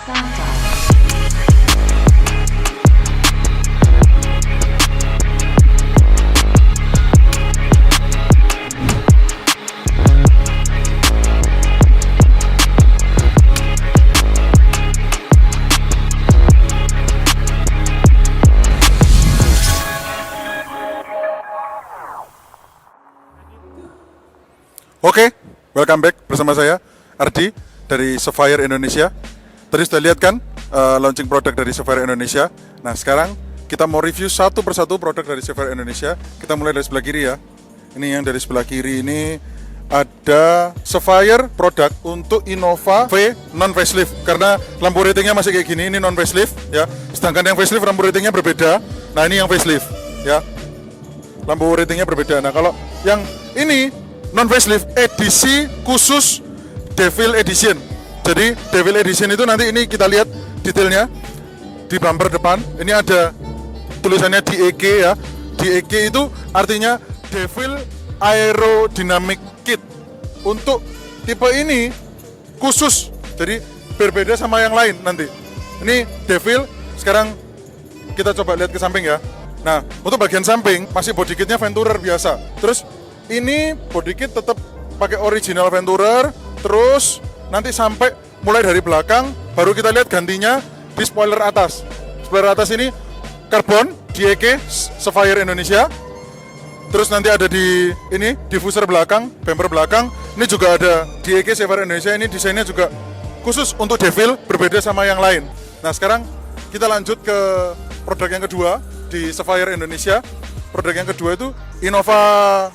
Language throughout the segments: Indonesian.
Oke, welcome back bersama saya Ardi dari Sapphire Indonesia. Tadi sudah lihat kan launching produk dari Sapphire Indonesia. Nah sekarang kita mau review satu persatu produk dari Sapphire Indonesia. Kita mulai dari sebelah kiri ya. Ini yang dari sebelah kiri ini ada Sapphire produk untuk Innova V non facelift. Karena lampu ratingnya masih kayak gini, ini non facelift ya. Sedangkan yang facelift lampu ratingnya berbeda. Nah ini yang facelift ya. Lampu ratingnya berbeda. Nah kalau yang ini non facelift edisi khusus Devil Edition. Jadi Devil Edition itu nanti ini kita lihat detailnya di bumper depan. Ini ada tulisannya DEG ya. DEG itu artinya Devil Aerodynamic Kit. Untuk tipe ini khusus. Jadi berbeda sama yang lain nanti. Ini Devil. Sekarang kita coba lihat ke samping ya. Nah, untuk bagian samping masih body kitnya Venturer biasa. Terus ini body kit tetap pakai original Venturer, terus nanti sampai mulai dari belakang baru kita lihat gantinya di spoiler atas. Spoiler atas ini karbon DEG Sapphire Indonesia. Terus nanti ada di ini diffuser belakang, bumper belakang. Ini juga ada DEG Sapphire Indonesia. Ini desainnya juga khusus untuk Devil, berbeda sama yang lain. Nah, sekarang kita lanjut ke produk yang kedua di Sapphire Indonesia. Produk yang kedua itu Innova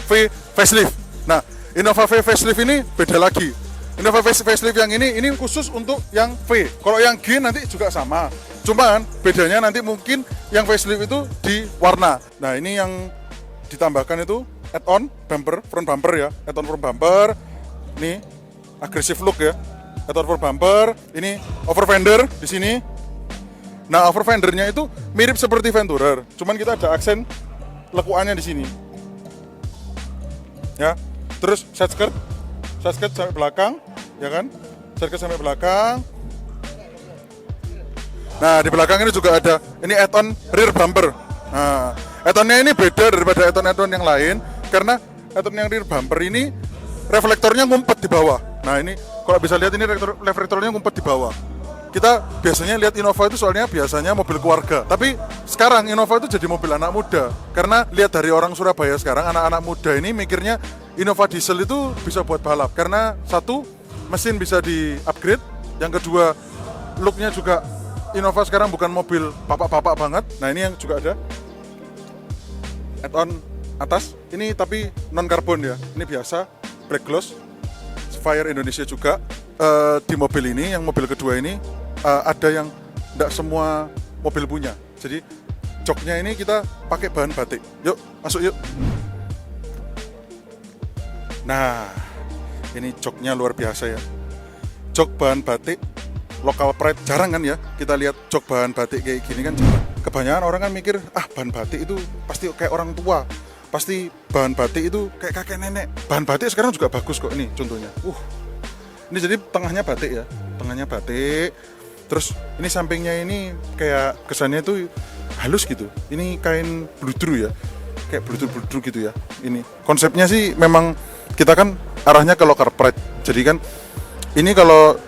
V facelift. Nah, Innova V facelift ini beda lagi. Innova V facelift yang ini khusus untuk yang V. Kalau yang G nanti juga sama. Cuman bedanya nanti mungkin yang facelift itu di warna. Nah, ini yang ditambahkan itu add-on bumper, front bumper ya. Add-on front bumper. Ini aggressive look ya. Add-on front bumper. Ini over fender di sini. Nah, over fendernya itu mirip seperti Venturer. Cuman kita ada aksen lekuannya di sini. Ya, terus side skirt sampai belakang, ya kan? Side skirt sampai belakang. Nah, di belakang ini juga ada ini add-on rear bumper. Nah, add-onnya ini beda daripada add-on yang lain karena add-on yang rear bumper ini reflektornya ngumpet di bawah. Nah, ini kalau bisa lihat ini reflektornya ngumpet di bawah. Kita biasanya lihat Innova itu soalnya biasanya mobil keluarga. Tapi sekarang Innova itu jadi mobil anak muda. Karena lihat dari orang Surabaya sekarang, anak-anak muda ini mikirnya Innova diesel itu bisa buat balap. Karena satu, mesin bisa di-upgrade. Yang kedua, looknya juga Innova sekarang bukan mobil bapak-bapak banget. Nah, ini yang juga ada add-on atas. Ini tapi non-karbon ya. Ini biasa, black gloss. Sapphire Indonesia juga. Di mobil ini, yang mobil kedua ini ada yang tidak semua mobil punya. Jadi joknya ini kita pakai bahan batik. Yuk, masuk yuk. Nah, ini joknya luar biasa ya. Jok bahan batik, local pride. Jarang kan ya kita lihat jok bahan batik kayak gini kan jarang. Kebanyakan orang kan mikir, bahan batik itu pasti kayak orang tua. Pasti bahan batik itu kayak kakek nenek. Bahan batik sekarang juga bagus kok, ini contohnya. Ini jadi tengahnya batik ya, tengahnya batik. Terus ini sampingnya ini kayak kesannya itu halus gitu. Ini kain bludru ya, kayak bludru gitu ya. Ini konsepnya sih memang kita kan arahnya ke local pride. Jadi kan ini kalau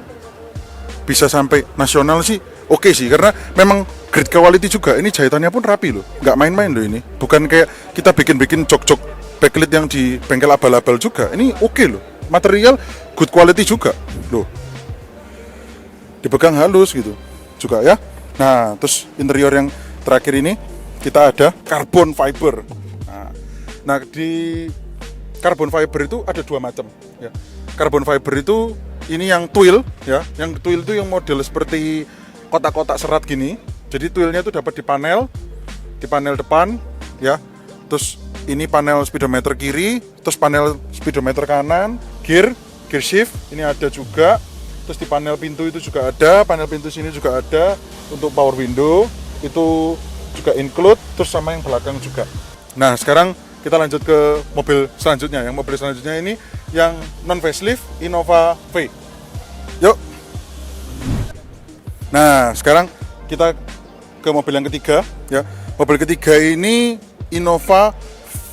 bisa sampai nasional sih oke sih, karena memang grade quality juga. Ini jahitannya pun rapi loh, nggak main-main loh ini. Bukan kayak kita bikin jok-jok backlit yang di bengkel abal-abal juga. Ini oke loh. Material good quality juga loh, dipegang halus gitu juga ya. Nah, terus interior yang terakhir ini kita ada carbon fiber. Nah, di carbon fiber itu ada dua macam ya. Carbon fiber itu ini yang twill ya, yang twill itu yang model seperti kotak-kotak serat gini. Jadi twillnya itu dapat di panel depan ya. Terus ini panel speedometer kiri, terus panel speedometer kanan, gear shift ini ada juga. Terus di panel pintu itu juga ada, panel pintu sini juga ada. Untuk power window itu juga include, terus sama yang belakang juga. Nah, sekarang kita lanjut ke mobil selanjutnya. Yang mobil selanjutnya ini yang non facelift Innova V. Yuk. Nah, sekarang kita ke mobil yang ketiga ya. Mobil ketiga ini Innova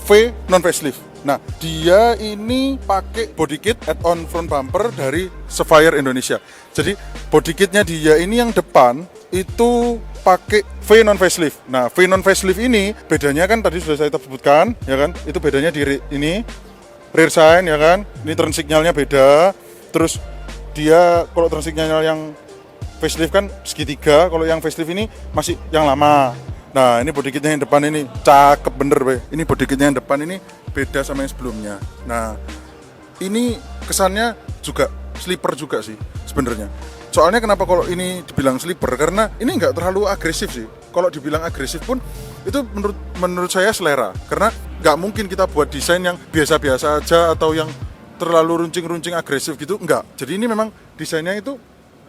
V non facelift. Nah, dia ini pakai body kit add-on front bumper dari Sapphire Indonesia. Jadi body kitnya dia ini yang depan itu pakai V non facelift. Nah, V non facelift ini bedanya kan tadi sudah saya sebutkan, ya kan? Itu bedanya di ini rear sign, ya kan? Ini turn signalnya beda. Terus dia kalau turn signal yang facelift kan segitiga, kalau yang facelift ini masih yang lama. Nah, ini body kitnya yang depan ini cakep bener, be. Ini body kitnya yang depan ini beda sama yang sebelumnya. Nah, ini kesannya juga sleeper juga sih sebenarnya. Soalnya kenapa kalau ini dibilang sleeper? Karena ini nggak terlalu agresif sih. Kalau dibilang agresif pun itu menurut saya selera. Karena nggak mungkin kita buat desain yang biasa-biasa aja atau yang terlalu runcing-runcing agresif gitu, enggak. Jadi ini memang desainnya itu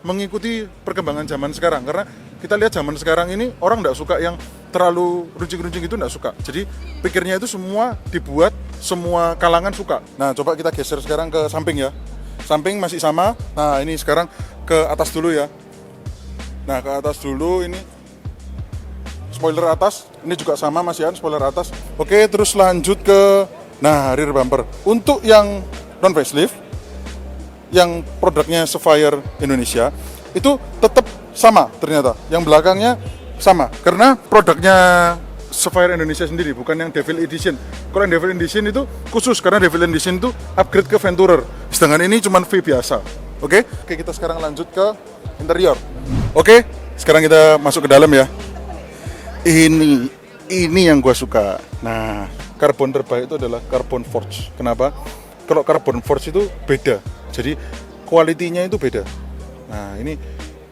mengikuti perkembangan zaman sekarang. Karena kita lihat zaman sekarang ini orang nggak suka yang terlalu runcing-runcing itu, nggak suka. Jadi pikirnya itu semua dibuat, semua kalangan suka. Nah, coba kita geser sekarang ke samping ya. Samping masih sama. Nah, ini sekarang ke atas dulu ya. Nah, ke atas dulu ini spoiler atas. Ini juga sama masih spoiler atas. Oke, terus lanjut ke rear bumper. Untuk yang non facelift, yang produknya Sapphire Indonesia itu tetap sama ternyata. Yang belakangnya sama karena produknya Sapphire Indonesia sendiri, bukan yang Devil Edition. Kalau yang Devil Edition itu khusus karena Devil Edition itu upgrade ke Venturer. Sedangkan ini cuma V biasa. Oke, kita sekarang lanjut ke interior. Oke, sekarang kita masuk ke dalam ya. Ini yang gua suka. Nah, karbon terbaik itu adalah karbon forge. Kenapa? Kalau karbon forge itu beda. Jadi kualitinya itu beda. Nah, ini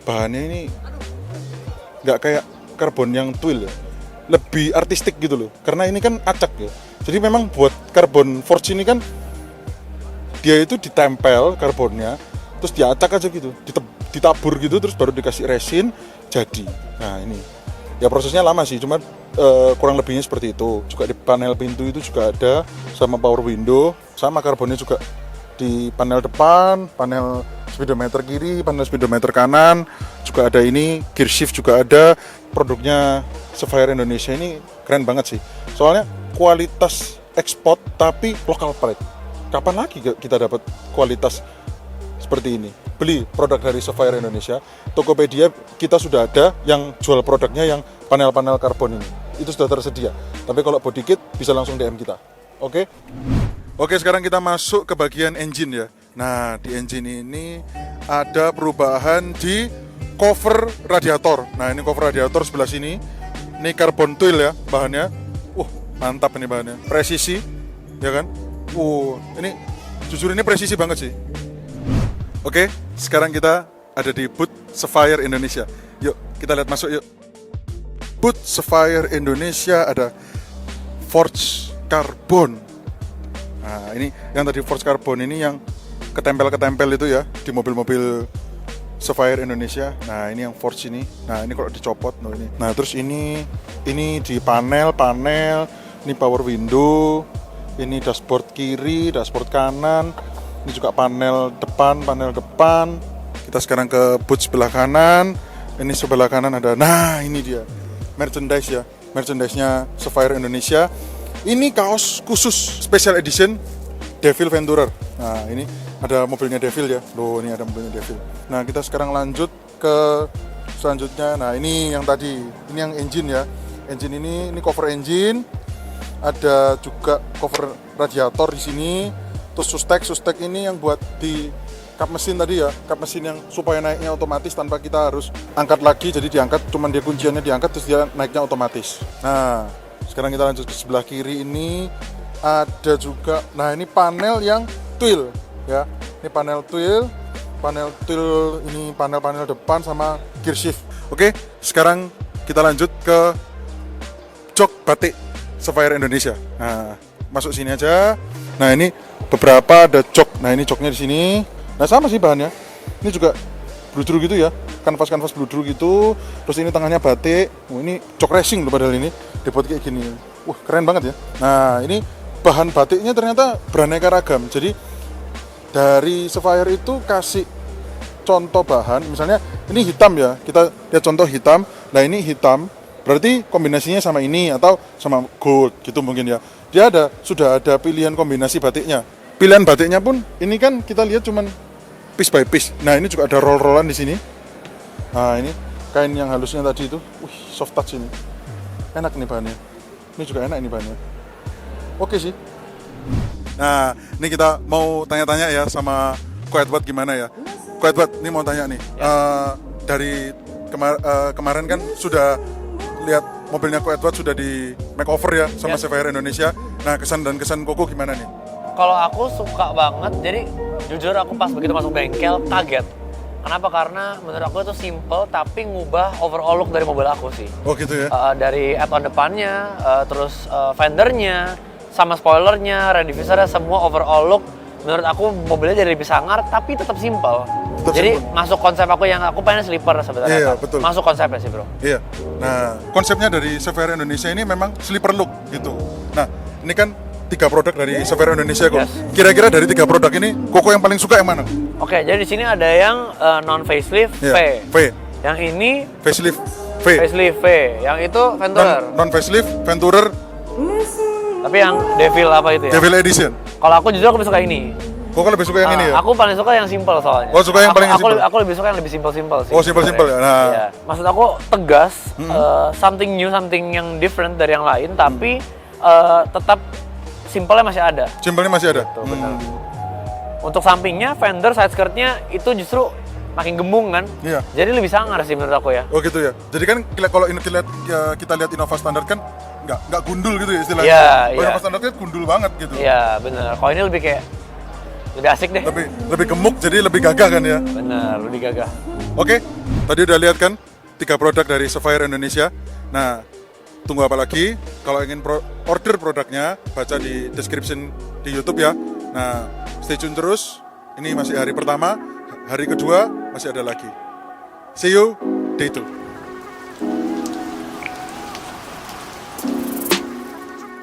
bahannya ini nggak kayak karbon yang twill ya. Lebih artistik gitu loh. Karena ini kan acak ya. Jadi memang buat karbon forge ini kan dia itu ditempel karbonnya, terus diacak aja gitu, ditabur gitu, terus baru dikasih resin jadi. Nah, ini ya prosesnya lama sih, cuma kurang lebihnya seperti itu. Juga di panel pintu itu juga ada, sama power window, sama karbonnya juga di panel depan, panel speedometer kiri, panel speedometer kanan, juga ada ini, gear shift juga ada. Produknya Sapphire Indonesia ini keren banget sih. Soalnya kualitas ekspor tapi lokal pride. Kapan lagi kita dapat kualitas seperti ini? Beli produk dari Sapphire Indonesia. Tokopedia kita sudah ada yang jual produknya yang panel-panel karbon ini. Itu sudah tersedia. Tapi kalau body kit bisa langsung DM kita. Oke? Oke, sekarang kita masuk ke bagian engine ya. Nah, di engine ini ada perubahan di cover radiator. Nah, ini cover radiator sebelah sini. Ini carbon twill ya bahannya. Mantap ini bahannya. Presisi, ya kan? Ini jujur ini presisi banget sih. Oke, sekarang kita ada di booth Sapphire Indonesia. Yuk, kita lihat masuk yuk. Booth Sapphire Indonesia ada Forge Carbon. Nah, ini yang tadi Forge Carbon ini yang ketempel-ketempel itu ya di mobil-mobil Sapphire Indonesia. Nah, ini yang Forge ini. Nah, ini kalau dicopot ini. Nah, terus ini di panel, ini power window, ini dashboard kiri, dashboard kanan. Ini juga panel depan. Kita sekarang ke boot sebelah kanan. Ini sebelah kanan ada. Nah, ini dia. Merchandise ya. Merchandise-nya Sapphire Indonesia. Ini kaos khusus special edition Devil Venturer. Nah, ini ada mobilnya Devil ya. Loh, ini ada mobilnya Devil. Nah, kita sekarang lanjut ke selanjutnya. Nah, ini yang tadi. Ini yang engine ya. Engine ini cover engine. Ada juga cover radiator di sini. Terus sustek ini yang buat di kap mesin tadi ya. Kap mesin yang supaya naiknya otomatis tanpa kita harus angkat lagi. Jadi diangkat, cuman dia kunciannya diangkat terus dia naiknya otomatis. Nah, sekarang kita lanjut ke sebelah kiri ini. Ada juga, nah ini panel yang twill ya. Ini panel twill ini panel depan sama gear shift. Oke, sekarang kita lanjut ke jok batik Sapphire Indonesia. Nah, masuk sini aja. Nah, ini beberapa ada jok. Nah, ini joknya di sini. Nah, sama sih bahannya. Ini juga bludru gitu ya. Kanvas bludru gitu. Terus ini tengahnya batik. Ini jok racing loh padahal ini. Dibuat kayak gini. Keren banget ya. Nah, ini bahan batiknya ternyata beraneka ragam. Jadi dari Sapphire itu kasih contoh bahan, misalnya ini hitam ya, kita lihat contoh hitam. Nah ini hitam, berarti kombinasinya sama ini atau sama gold gitu mungkin ya. Dia sudah ada pilihan kombinasi batiknya. Pilihan batiknya pun ini kan kita lihat cuman piece by piece. Nah ini juga ada roll-rollan di sini. Nah ini kain yang halusnya tadi itu, soft touch ini. Enak nih bahannya. Ini juga enak ini bahannya. Oke sih. Nah, ini kita mau tanya-tanya ya sama Ko Edward gimana ya. Ko Edward, ini mau tanya nih. Dari kemarin kan sudah lihat mobilnya Ko Edward sudah di makeover ya sama Sapphire Indonesia. Nah, kesan dan kesan Koko gimana nih? Kalau aku suka banget, jadi jujur aku pas begitu masuk bengkel kaget. Kenapa? Karena menurut aku itu simple tapi ngubah overall look dari mobil aku sih. Oh gitu ya? Dari add-on depannya, terus fendernya, sama spoilernya, rear diffusernya, semua overall look menurut aku mobilnya jadi lebih sangar tapi tetap simple. Jadi masuk konsep aku yang aku pengen sleeper sebenarnya. Iya, betul. Masuk konsepnya sih bro. Iya. Nah konsepnya dari Sapphire Indonesia ini memang sleeper look gitu. Nah ini kan 3 produk dari Sapphire Indonesia kok. Kira-kira dari 3 produk ini Koko yang paling suka yang mana? Oke, jadi di sini ada yang non facelift V. V. Yang ini Facelift V. facelift V. Yang itu Venturer. Non facelift Venturer. Tapi yang Devil apa itu ya? Devil Edition. Kalau aku jujur aku lebih suka ini. Koko lebih suka yang ini ya? Aku paling suka yang simple soalnya. Oh, suka yang paling simple? Aku lebih suka yang lebih simple sih. Oh, simple ya. Nah. Iya. Maksud aku tegas, something new, something yang different dari yang lain, tapi tetap simple-nya masih ada. Simple-nya masih ada? Betul, benar. Untuk sampingnya, fender, side skirt-nya itu justru makin gembung kan? Iya. Jadi lebih sangar sih menurut aku ya. Oh gitu ya. Jadi kan kalau kita lihat Innova standar kan nggak gundul gitu ya istilahnya. Iya, Kalau Innova standar kan gundul banget gitu. Iya, benar. Kalau ini lebih kayak lebih asik deh. Lebih gemuk jadi lebih gagah kan ya. Benar, lebih gagah. Oke. Tadi udah lihat kan 3 produk dari Sapphire Indonesia. Nah, tunggu apa lagi? Kalau ingin order produknya, baca di description di YouTube ya. Nah, stay tune terus. Ini masih hari pertama, hari kedua masih ada lagi. See you day 2.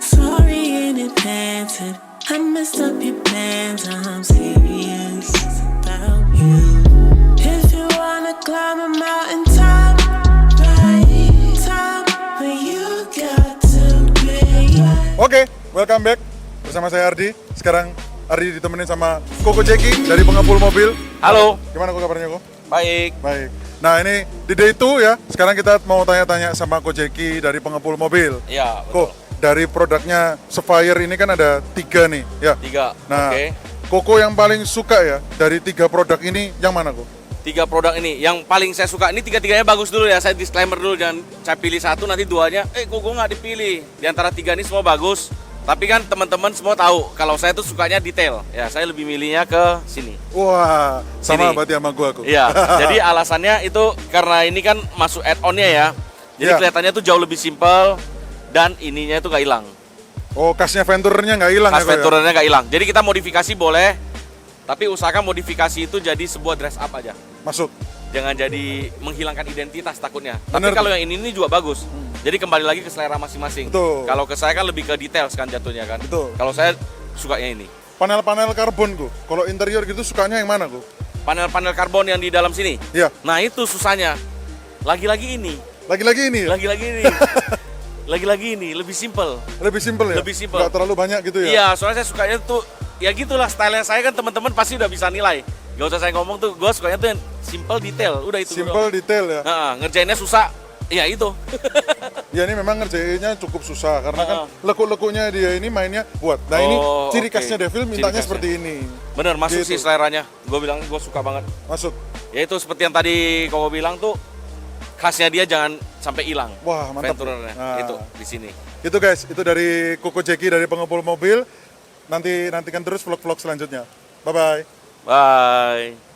Sorry in advance, I messed up your plans. I'm serious about you. If you wanna climb a mountain top, right top, but you got to pay. Oke, welcome back bersama saya Ardi. Sekarang Ardi ditemenin sama Koko Jeki dari Pengepul Mobil. Halo. Gimana kok kabarnya kok? Baik. Baik. Nah ini di day 2 ya. Sekarang kita mau tanya-tanya sama Ko Jeki dari Pengepul Mobil. Iya, Kok dari produknya Sapphire ini kan ada 3 nih ya. 3. Nah, Oke. Koko yang paling suka ya dari 3 produk ini yang mana kok? 3 produk ini yang paling saya suka, ini 3-3-nya bagus dulu ya, saya disclaimer dulu, jangan saya pilih satu nanti 2-nya kok gue nggak dipilih. Di antara 3 ini semua bagus, tapi kan teman-teman semua tahu kalau saya tuh sukanya detail ya, saya lebih milihnya ke sini. Wah, sama Sini. berarti sama gua kok. Iya. Jadi alasannya itu karena ini kan masuk add-onnya ya, jadi Iya. kelihatannya tuh jauh lebih simpel dan ininya itu nggak hilang. Oh, kasnya Venturernya nggak hilang Kas ya kok ya? Venturernya nggak hilang. Jadi kita modifikasi boleh, tapi usahakan modifikasi itu jadi sebuah dress up aja. Masuk. Jangan jadi menghilangkan identitas takutnya. Bener. Tapi kalau yang ini juga bagus. Jadi kembali lagi ke selera masing-masing. Betul. Kalau ke saya kan lebih ke detail kan jatuhnya kan. Betul. Kalau saya sukanya ini. Panel-panel karbon kok. Kalau interior gitu sukanya yang mana kok? Panel-panel karbon yang di dalam sini. Iya. Nah itu susahnya. Lagi-lagi ini. Lagi-lagi ini ya? Lagi-lagi ini. Lagi-lagi ini. Lebih simple. Lebih simpel ya? Lebih simpel. Nggak terlalu banyak gitu ya? Iya, soalnya saya sukanya tuh ya gitulah style saya kan teman-teman pasti udah bisa nilai. Gak usah saya ngomong tuh, gue sukanya tuh yang simple detail. Udah itu. Simple detail ya? Nah, ngerjainnya susah. Ya itu. Ya ini memang ngerjainnya cukup susah karena kan lekuk-lekuknya dia ini mainnya buat. Nah ini ciri oke. khasnya Devil Ciri mintanya khasnya. seperti ini. Bener, masuk Gitu. sih seleranya. Gue bilang gue suka banget. Masuk. Ya itu seperti yang tadi kau bilang tuh, khasnya dia jangan sampai hilang. Wah mantap. Venturernya. Nah, Itu di sini. Itu guys, itu dari Koko Jeki dari Pengepul Mobil. Nantikan terus vlog-vlog selanjutnya. Bye bye. Bye.